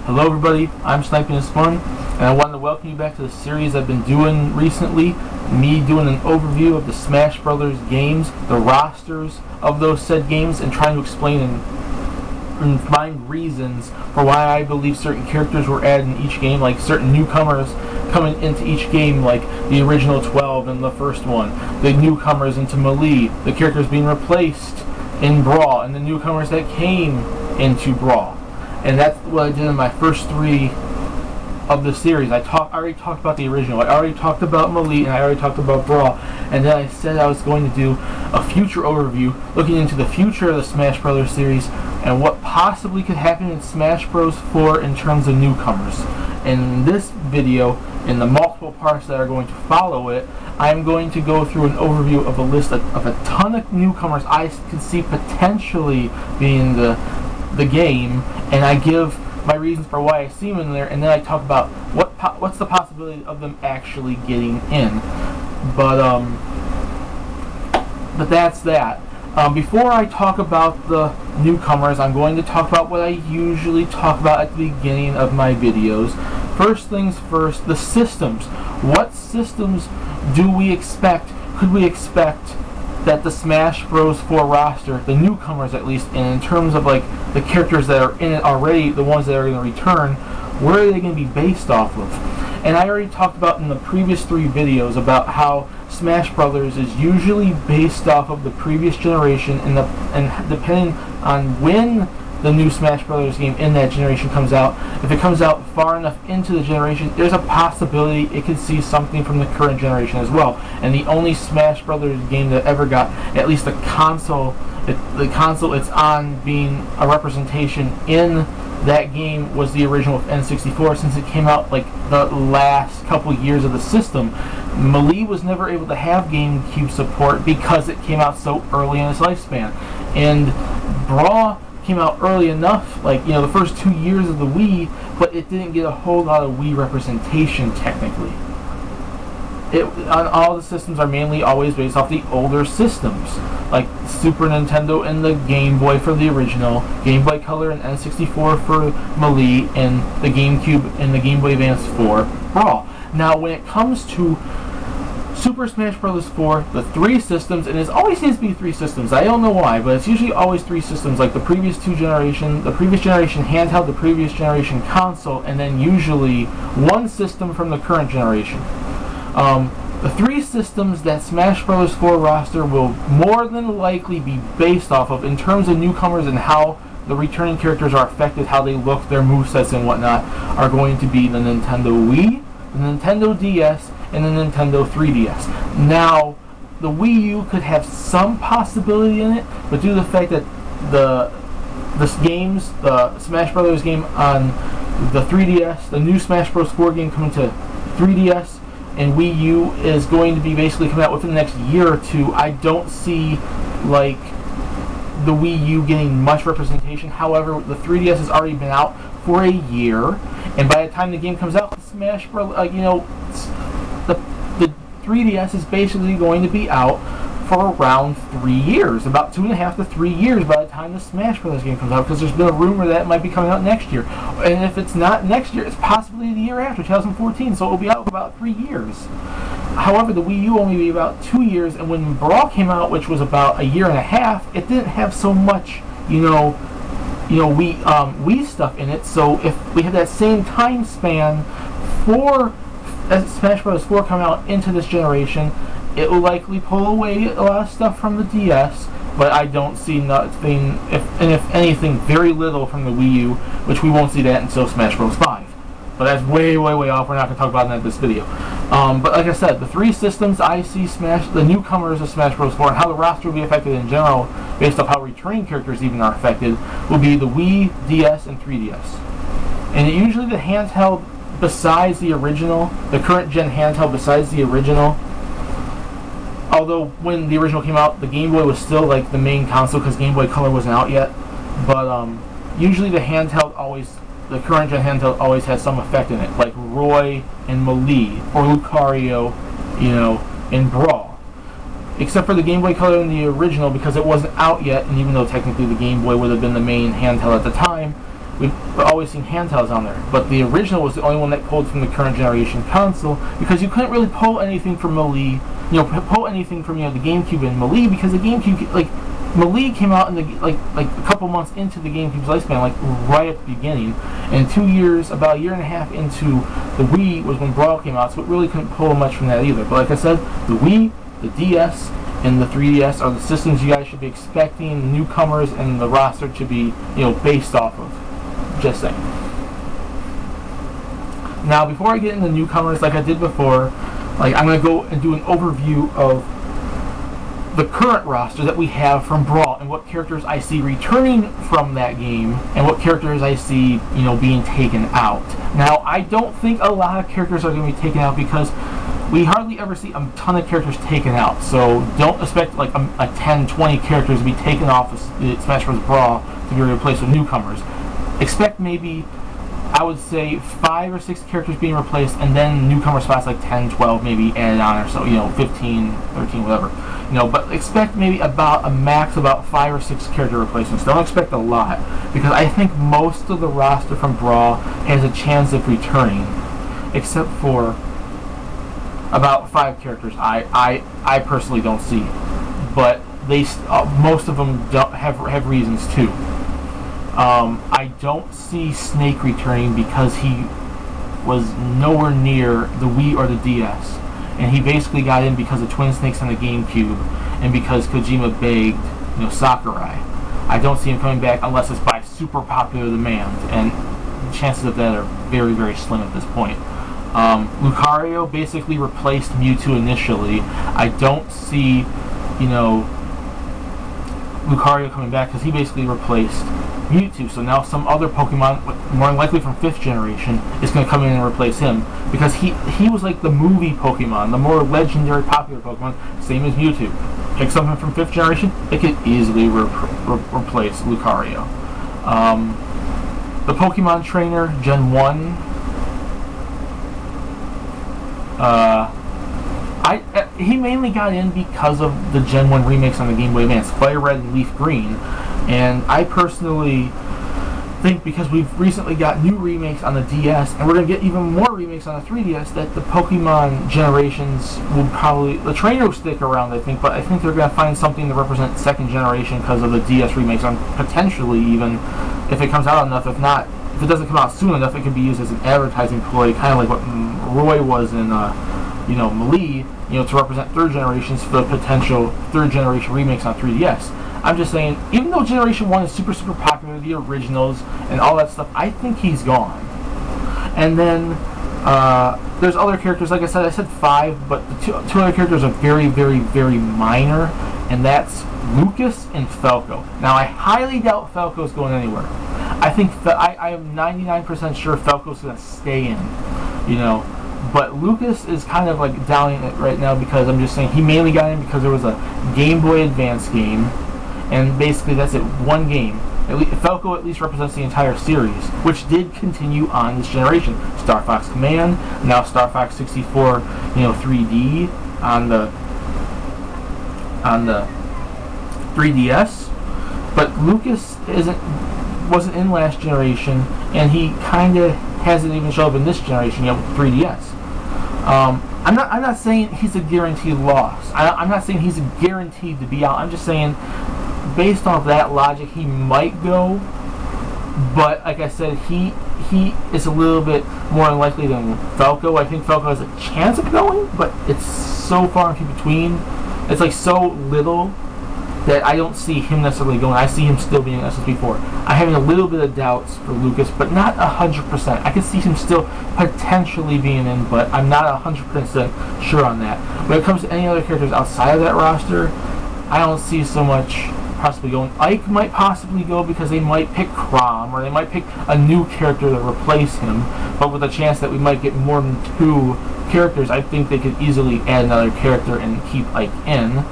Hello everybody, I'm Sniping is Fun, and I wanted to welcome you back to the series I've been doing recently, me doing an overview of the Smash Brothers games, the rosters of those said games, and trying to explain and find reasons for why I believe certain characters were added in each game, like certain newcomers coming into each game, like the original 12 in the first one, the newcomers into Melee, the characters being replaced in Brawl, and the newcomers that came into Brawl. And that's what I did in my first three of the series. I already talked about the original. I already talked about Melee, and I already talked about Brawl. And then I said I was going to do a future overview, looking into the future of the Smash Brothers series and what possibly could happen in Smash Bros. 4 in terms of newcomers. In this video, in the multiple parts that are going to follow it, I'm going to go through an overview of a list of a ton of newcomers I can see potentially being the game, and I give my reasons for why I see them in there, and then I talk about what's the possibility of them actually getting in. But that's that. Before I talk about the newcomers, I'm going to talk about what I usually talk about at the beginning of my videos. First things first, the systems. What systems do we expect, could we expect that the Smash Bros. 4 roster, the newcomers at least, and in terms of like the characters that are in it already, the ones that are going to return, where are they going to be based off of? And I already talked about in the previous three videos about how Smash Brothers is usually based off of the previous generation, and depending on when the new Smash Brothers game in that generation comes out, if it comes out far enough into the generation, there's a possibility it could see something from the current generation as well. And the only Smash Brothers game that ever got at least the console it's on being a representation in that game was the original N64, since it came out like the last couple years of the system. Melee was never able to have GameCube support because it came out so early in its lifespan, and Brawl came out early enough, like, you know, the first 2 years of the Wii, but it didn't get a whole lot of Wii representation technically. On all the systems are mainly always based off the older systems, like Super Nintendo and the Game Boy for the original, Game Boy Color and N64 for Melee, and the GameCube and the Game Boy Advance for Brawl. Now when it comes to Super Smash Bros. 4, the three systems, and it always seems to be three systems, I don't know why, but it's usually always three systems, like the previous two generations, the previous generation handheld, the previous generation console, and then usually one system from the current generation. The three systems that Smash Bros. 4 roster will more than likely be based off of in terms of newcomers and how the returning characters are affected, how they look, their movesets and whatnot, are going to be the Nintendo Wii, the Nintendo DS, and the Nintendo 3DS. Now, the Wii U could have some possibility in it, but due to the fact that the Smash Brothers game on the 3DS, the new Smash Bros. 4 game coming to 3DS and Wii U is going to be basically coming out within the next year or two, I don't see like the Wii U getting much representation. However, the 3DS has already been out for a year, and by the time the game comes out, the Smash Bros. The 3DS is basically going to be out for around 3 years, about 2.5 to 3 years by the time the Smash Brothers game comes out, because there's been a rumor that it might be coming out next year. And if it's not next year, it's possibly the year after, 2014, so it'll be out for about 3 years. However, the Wii U will only be about 2 years, and when Brawl came out, which was about a year and a half, it didn't have so much, Wii stuff in it. So if we had that same time span for Smash Bros. 4 coming out into this generation, it will likely pull away a lot of stuff from the DS, but I don't see nothing, if anything, very little from the Wii U, which we won't see that until Smash Bros. 5. But that's way off. We're not going to talk about that in this video. But like I said, the three systems I see the newcomers of Smash Bros. 4 and how the roster will be affected in general, based off how returning characters even are affected, will be the Wii, DS, and 3DS. And usually the handheld besides the original, the current gen handheld besides the original, although when the original came out, the Game Boy was still like the main console because Game Boy Color wasn't out yet. But usually the current gen handheld always has some effect in it, like Roy and Melee, or Lucario, in Brawl. Except for the Game Boy Color in the original, because it wasn't out yet, and even though technically the Game Boy would have been the main handheld at the time, we've always seen handhelds on there. But the original was the only one that pulled from the current generation console, because you couldn't really pull anything from Melee, pull anything from the GameCube and Melee, because the GameCube, like, Melee came out in the like a couple months into the GameCube's lifespan, like right at the beginning, and 2 years, about a year and a half into the Wii was when Brawl came out, so it really couldn't pull much from that either. But like I said, the Wii, the DS, and the 3DS are the systems you guys should be expecting newcomers and the roster to be, based off of. Just saying. Now, before I get into newcomers, like I did before, like I'm gonna go and do an overview of the current roster that we have from Brawl and what characters I see returning from that game and what characters I see, being taken out. Now, I don't think a lot of characters are going to be taken out because we hardly ever see a ton of characters taken out. So don't expect like a 10, 20 characters to be taken off of Smash Bros. Brawl to be replaced with newcomers. Expect maybe, I would say, 5 or 6 characters being replaced, and then newcomer spots like 10, 12 maybe added on, or so, 15, 13, whatever. But expect maybe about a max about 5 or 6 character replacements. Don't expect a lot, because I think most of the roster from Brawl has a chance of returning, except for about 5 characters I personally don't see. But they most of them don't have reasons too. I don't see Snake returning because he was nowhere near the Wii or the DS, and he basically got in because of Twin Snakes on the GameCube and because Kojima begged, Sakurai. I don't see him coming back unless it's by super popular demand, and the chances of that are very, very slim at this point. Lucario basically replaced Mewtwo initially. I don't see, Lucario coming back because he basically replaced Mewtwo. So now some other Pokemon, more than likely from 5th generation, is going to come in and replace him, because he was like the movie Pokemon, the more legendary, popular Pokemon, same as Mewtwo. Pick something from 5th generation, it could easily replace Lucario. The Pokemon Trainer Gen 1, he mainly got in because of the Gen 1 remakes on the Game Boy Advance, Fire Red and Leaf Green, and I personally think because we've recently got new remakes on the DS, and we're going to get even more remakes on the 3DS, that the Pokemon generations will probably, the trainer will stick around, I think, but I think they're going to find something to represent 2nd generation because of the DS remakes, on potentially even, if it comes out enough. If not, if it doesn't come out soon enough, it can be used as an advertising ploy, kind of like what Roy was in Melee, to represent 3rd generations for the potential 3rd generation remakes on 3DS. I'm just saying, even though Generation 1 is super, super popular, the originals and all that stuff, I think he's gone. And then there's other characters, like I said 5, but the two other characters are very, very, very minor, and that's Lucas and Falco. Now, I highly doubt Falco's going anywhere. I think I am 99% sure Falco's going to stay in, But Lucas is kind of like doubting it right now, because I'm just saying he mainly got in because there was a Game Boy Advance game, and basically that's it, one game. Falco at least represents the entire series, which did continue on this generation. Star Fox Command, now Star Fox 64, 3D on the 3DS. But Lucas wasn't in last generation, and he kind of hasn't even shown up in this generation yet with 3DS. I'm not saying he's a guaranteed loss. I'm not saying he's guaranteed to be out. I'm just saying, based off that logic, he might go. But like I said, he is a little bit more unlikely than Falco. I think Falco has a chance of going, but it's so far in between. It's like so little that I don't see him necessarily going. I see him still being SSB4. I'm having a little bit of doubts for Lucas, but not 100%. I can see him still potentially being in, but I'm not 100% sure on that. When it comes to any other characters outside of that roster, I don't see so much possibly going. Ike might possibly go because they might pick Chrom, or they might pick a new character to replace him, but with a chance that we might get more than 2 characters, I think they could easily add another character and keep Ike in.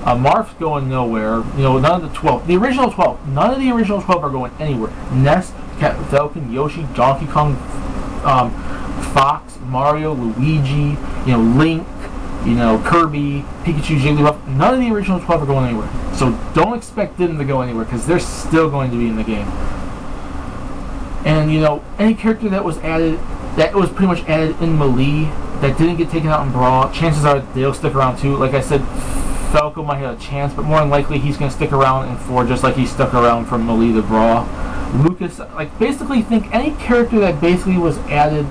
Marth's going nowhere. None of the 12. The original 12. None of the original 12 are going anywhere. Ness, Captain Falcon, Yoshi, Donkey Kong, Fox, Mario, Luigi, Link, Kirby, Pikachu, Jigglypuff. None of the original 12 are going anywhere. So don't expect them to go anywhere, because they're still going to be in the game. And you know, any character that was added, that was pretty much added in Melee, that didn't get taken out in Brawl, chances are they'll stick around too. Like I said, Falco might have a chance, but more than likely he's going to stick around in 4 just like he stuck around from Melee to Brawl. Lucas, like, basically think any character that basically was added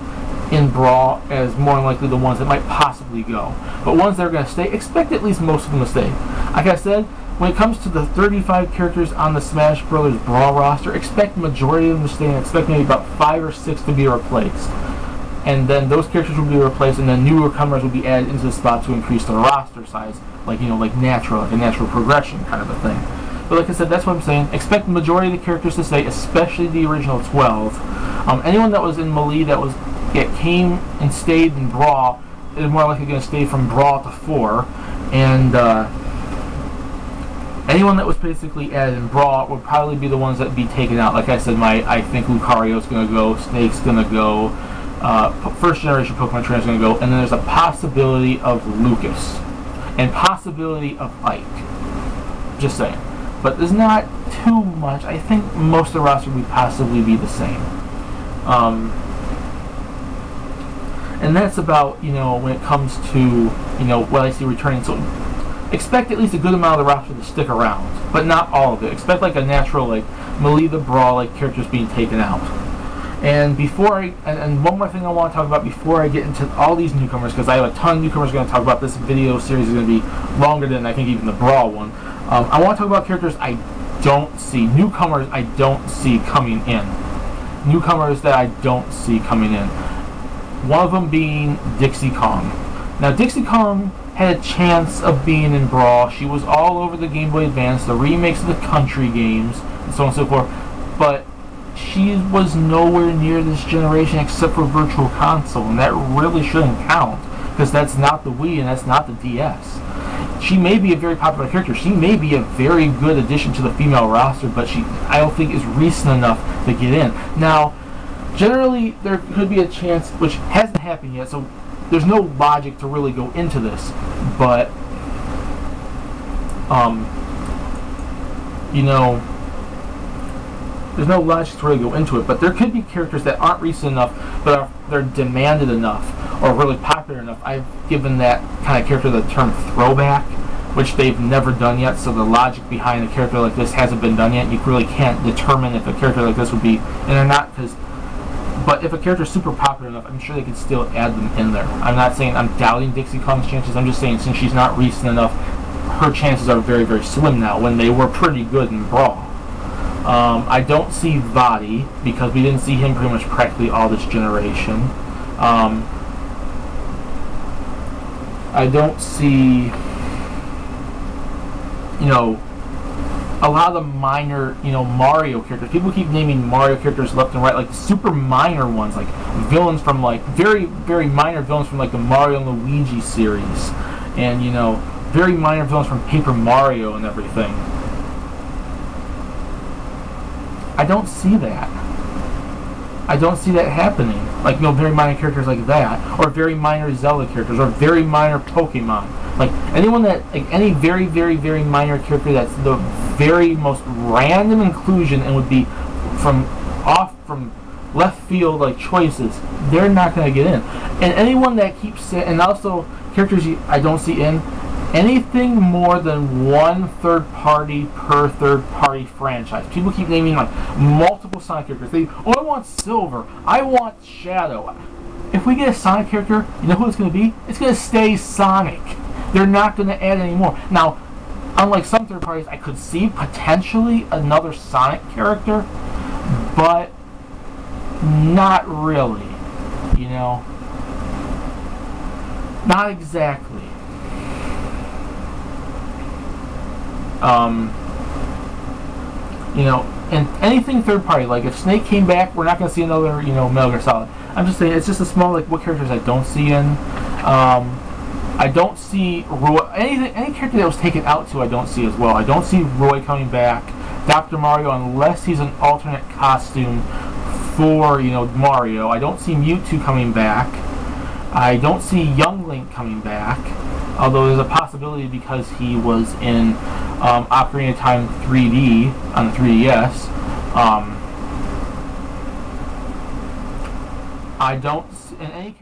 in Brawl as more than likely the ones that might possibly go. But ones that are going to stay, expect at least most of them to stay. Like I said, when it comes to the 35 characters on the Smash Bros. Brawl roster, expect the majority of them to stay and expect maybe about 5 or 6 to be replaced. And then those characters will be replaced, and then newcomers will be added into the spot to increase the roster size, like, you know, like a natural progression kind of a thing. But like I said, that's what I'm saying. Expect the majority of the characters to stay, especially the original 12. Anyone that was in Melee that came and stayed in Brawl is more likely going to stay from Brawl to 4, and anyone that was basically added in Brawl would probably be the ones that would be taken out. Like I said, I think Lucario's going to go, Snake's going to go, first generation Pokemon trainer is going to go, and then there's a possibility of Lucas and possibility of Ike. Just saying. But there's not too much. I think most of the roster would possibly be the same. And that's about, you know, when it comes to, you know, what I see returning. So expect at least a good amount of the roster to stick around, but not all of it. Expect like a natural, like, Melee the Brawl, like, characters being taken out. And before and one more thing I want to talk about before I get into all these newcomers, because I have a ton of newcomers going to talk about. This video series is going to be longer than I think even the Brawl one. I want to talk about characters I don't see, newcomers I don't see coming in. Newcomers that I don't see coming in. One of them being Dixie Kong. Now, Dixie Kong had a chance of being in Brawl. She was all over the Game Boy Advance, the remakes of the country games, and so on and so forth. But she was nowhere near this generation except for Virtual Console, and that really shouldn't count, because that's not the Wii and that's not the DS. She may be a very popular character. She may be a very good addition to the female roster, but I don't think is recent enough to get in. Now, generally, there could be a chance, which hasn't happened yet, so there's no logic to really go into this, but, you know, there's no logic to really go into it, but there could be characters that aren't recent enough, but they're demanded enough, or really popular enough. I've given that kind of character the term throwback, which they've never done yet, so the logic behind a character like this hasn't been done yet. You really can't determine if a character like this would be, and they're not, but if a character is super popular enough, I'm sure they could still add them in there. I'm not saying I'm doubting Dixie Kong's chances, I'm just saying since she's not recent enough, her chances are very, very slim now, when they were pretty good in Brawl. I don't see Vaati, because we didn't see him pretty much practically all this generation. I don't see, you know, a lot of the minor, you know, Mario characters. People keep naming Mario characters left and right, like the super minor ones, like villains from, like, very, very minor villains from, like, the Mario and Luigi series. And, you know, very minor villains from Paper Mario and everything. I don't see that. I don't see that happening. Like, you know, very minor characters like that, or very minor Zelda characters, or very minor Pokemon. Like, anyone that, like, any very, very, very minor character that's the very most random inclusion and would be from left field, like, choices, they're not going to get in. And anyone that keeps, and also characters I don't see in, anything more than one third party per third party franchise. People keep naming, like, multiple Sonic characters. I want Silver. I want Shadow. If we get a Sonic character, you know who it's going to be? It's going to stay Sonic. They're not going to add any more. Now, unlike some third parties, I could see potentially another Sonic character, but not really. You know? Not exactly. You know, and anything third party, like if Snake came back, we're not going to see another, you know, Metal Gear Solid. I'm just saying, it's just a small, like, what characters I don't see in. I don't see Roy, any character that was taken out to, I don't see as well. I don't see Roy coming back, Dr. Mario, unless he's an alternate costume for, you know, Mario. I don't see Mewtwo coming back. I don't see Young Link coming back, although there's a possibility because he was in Ocarina of Time 3D on the 3DS. I don't in any